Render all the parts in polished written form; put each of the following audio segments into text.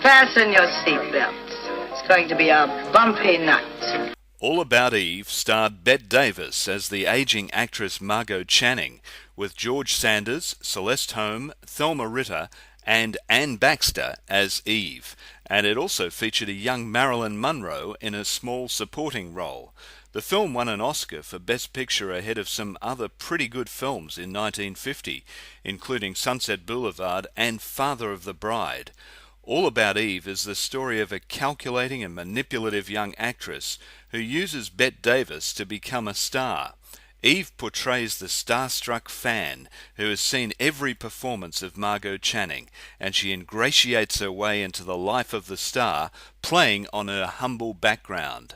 Fasten your seatbelts. It's going to be a bumpy night. All About Eve starred Bette Davis as the aging actress Margot Channing, with George Sanders, Celeste Holm, Thelma Ritter, and Anne Baxter as Eve, and it also featured a young Marilyn Monroe in a small supporting role. The film won an Oscar for Best Picture ahead of some other pretty good films in 1950, including Sunset Boulevard and Father of the Bride. All About Eve is the story of a calculating and manipulative young actress who uses Bette Davis to become a star. Eve portrays the starstruck fan who has seen every performance of Margot Channing, and she ingratiates her way into the life of the star, playing on her humble background.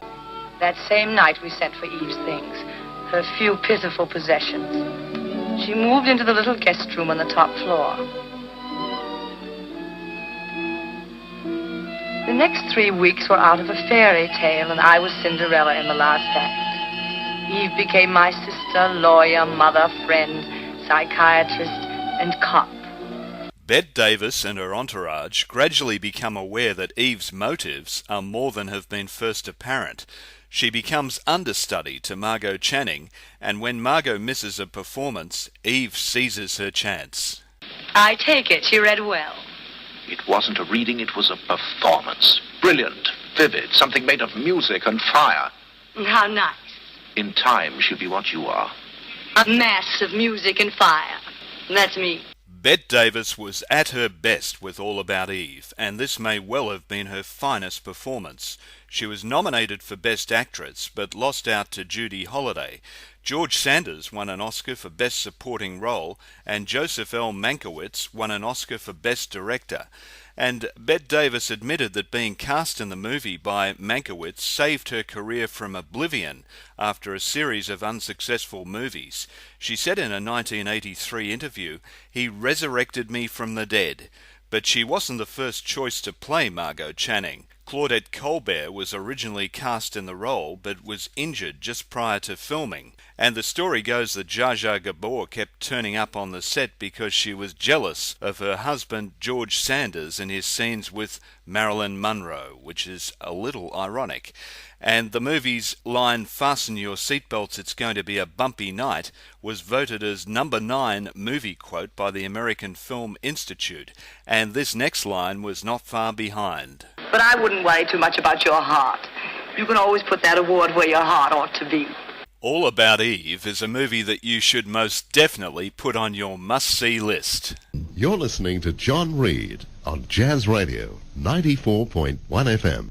That same night we sent for Eve's things, her few pitiful possessions. She moved into the little guest room on the top floor. The next 3 weeks were out of a fairy tale, and I was Cinderella in the last act. Eve became my sister, lawyer, mother, friend, psychiatrist, and cop. Bette Davis and her entourage gradually become aware that Eve's motives are more than have been first apparent. She becomes understudy to Margot Channing, and when Margot misses a performance, Eve seizes her chance. I take it she read well. It wasn't a reading, it was a performance. Brilliant, vivid, something made of music and fire. How nice. In time, she'll be what you are. A mass of music and fire. That's me. Bette Davis was at her best with All About Eve, and this may well have been her finest performance. She was nominated for Best Actress, but lost out to Judy Holliday. George Sanders won an Oscar for Best Supporting Role, and Joseph L. Mankiewicz won an Oscar for Best Director. And Bette Davis admitted that being cast in the movie by Mankiewicz saved her career from oblivion after a series of unsuccessful movies. She said in a 1983 interview, "He resurrected me from the dead." But she wasn't the first choice to play Margot Channing. Claudette Colbert was originally cast in the role, but was injured just prior to filming. And the story goes that Zsa Zsa Gabor kept turning up on the set because she was jealous of her husband George Sanders in his scenes with Marilyn Monroe, which is a little ironic. And the movie's line, "Fasten your seatbelts, it's going to be a bumpy night," was voted as number 9 movie quote by the American Film Institute. And this next line was not far behind. But I wouldn't worry too much about your heart. You can always put that award where your heart ought to be. All About Eve is a movie that you should most definitely put on your must-see list. You're listening to John Reed on Jazz Radio 94.1 FM.